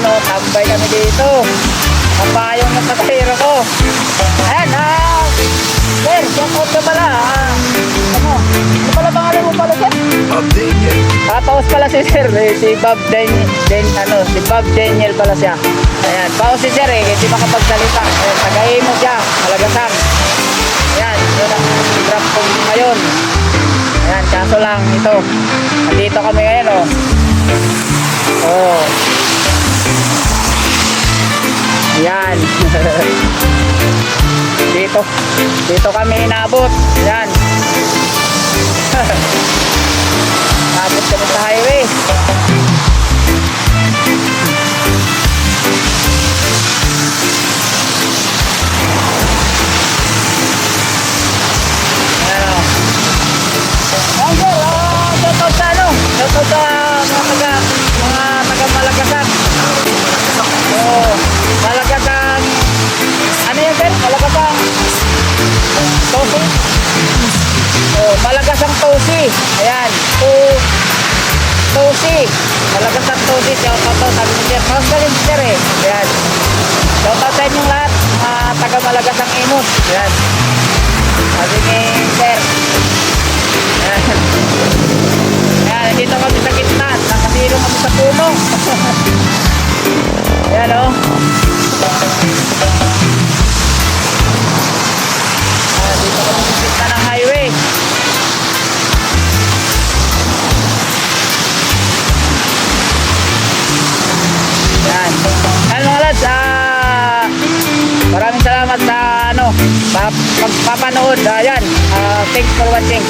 Ayun o, tambay kami dito. Kapayong ng katahiro ko. Ayan, sir, shout out ka pala. Ano pala pangalan mo pala, sir? Bob Daniel. Paus pala si sir, si Bob si Bob Daniel pala siya. Ayan, paus si sir hindi makapagsalita. Ayan, tagahimo siya, Malagasang. Ayan, yun ang drop ko ngayon. Ayan, kaso lang ito. Nandito kami ngayon, oh. Oh. Ayan. Dito kami inabot. Ayan. Inabot kami sa highway. Shoutout sa ano? Shoutout sa mga taga Malagasan. Oo, Malagasan. Ano yan, sir? Malagasan Tosi. Oh, Malagasang Tosi. Ayan, Tosi. Malagasang Tosi. Shoutout sa sabi ni sir. Paus ka rin, sir Ayan. Shoutout sa inyong lahat, mga taga Malagasang Imus. Ayan. Sabi ni sir. Ayan. Ayan, dito kami sa gitna. Nakasilong kami sa puno. Ayan o. Ayan, dito kami sa gitna ng highway. Ayan. Ayan mga lads, maraming salamat sa pagpapanood. Ayan, thanks for watching.